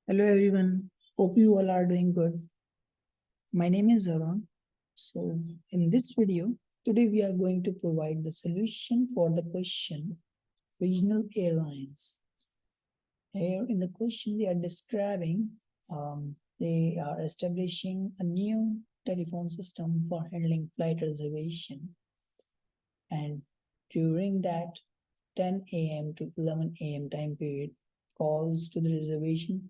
Hello everyone, hope you all are doing good. My name is Arun. So in this video, today we are going to provide the solution for the question regional airlines. Here in the question they are describing, they are establishing a new telephone system for handling flight reservation, and during that 10 a.m. to 11 a.m. time period, calls to the reservation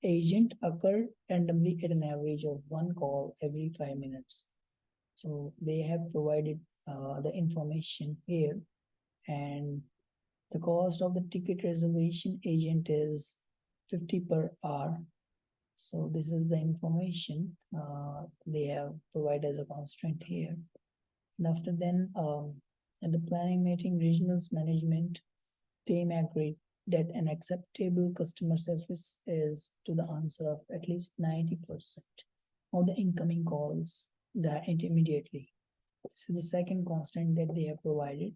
agent occur randomly at an average of one call every 5 minutes. So they have provided the information here, and the cost of the ticket reservation agent is 50 per hour. So this is the information they have provided as a constraint here. And after then, at the planning meeting, regionals management team agreed that an acceptable customer service is to the answer of at least 90% of the incoming calls that immediately. This is the second constant that they have provided.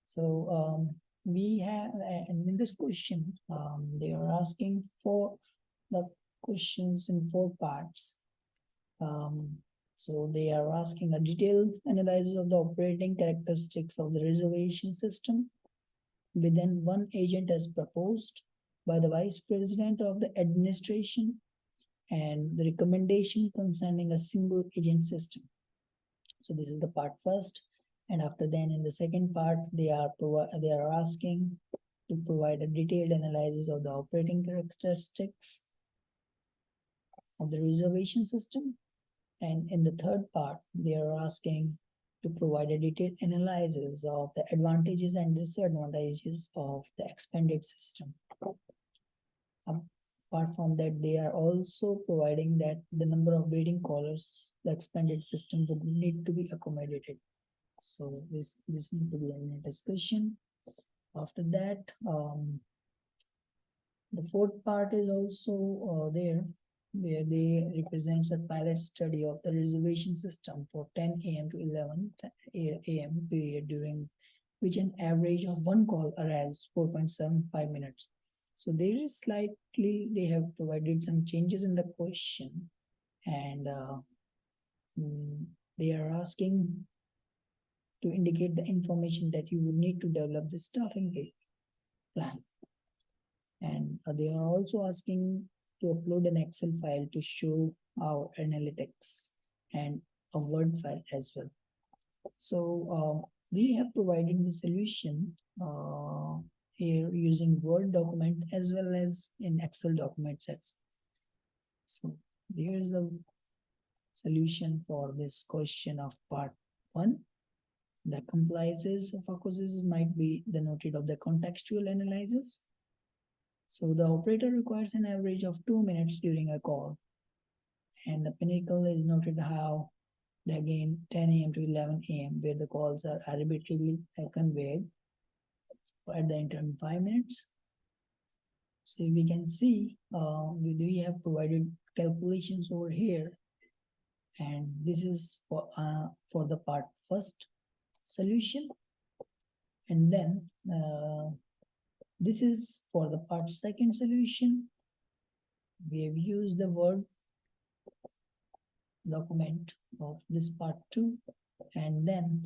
So we have, and in this question, they are asking for the questions in four parts. So they are asking a detailed analysis of the operating characteristics of the reservation system within one agent as proposed by the Vice President of the Administration, and the recommendation concerning a single agent system. So this is the part first, and after then in the second part they are asking to provide a detailed analysis of the operating characteristics of the reservation system, and in the third part they are asking to provide a detailed analysis of the advantages and disadvantages of the expanded system. Apart from that, they are also providing that the number of waiting callers the expanded system would need to be accommodated. So this need to be in a discussion. After that, the fourth part is also there, where they represents a pilot study of the reservation system for 10 a.m. to 11 a.m. period, during which an average of one call arrives 4.75 minutes. So there is slightly, they have provided some changes in the question, and they are asking to indicate the information that you would need to develop the staffing plan. And they are also asking to upload an Excel file to show our analytics, and a Word file as well. So we have provided the solution here using Word document as well as in Excel document sets. So here's the solution for this question of part 1. The compliances focuses might be denoted of the contextual analysis. So the operator requires an average of 2 minutes during a call, and the pinnacle is noted how again 10 a.m. to 11 a.m. where the calls are arbitrarily conveyed at the interval 5 minutes. So we can see we have provided calculations over here, and this is for the part first solution, and then this is for the part second solution. We have used the Word document of this part 2, and then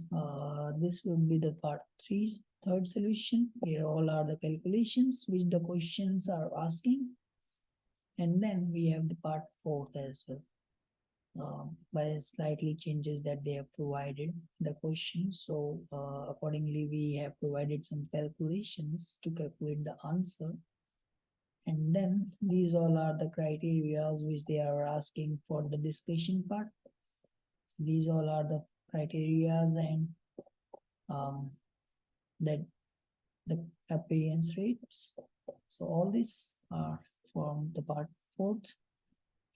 this would be the part 3 third solution. Here all are the calculations which the questions are asking, and then we have the part 4 as well, by slightly changes that they have provided the question. So accordingly we have provided some calculations to calculate the answer, and then these all are the criteria which they are asking for the discussion part. So these all are the criteria, and that the appearance rates. So all these are from the part 4th,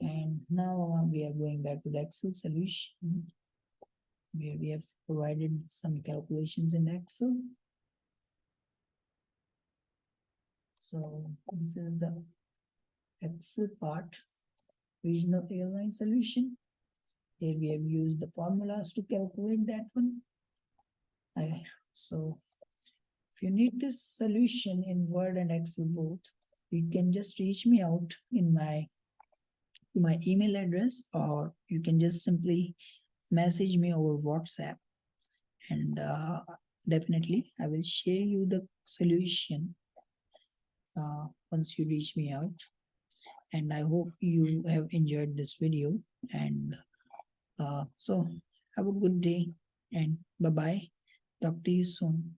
and now we are going back to the Excel solution, where we have provided some calculations in Excel. So this is the Excel part, regional airline solution. Here we have used the formulas to calculate that one. So if you need this solution in Word and Excel both, You can just reach me out in my email address, or you can just simply message me over WhatsApp, and definitely I will share you the solution once you reach me out. And I hope you have enjoyed this video. And so have a good day, and bye bye. Talk to you soon.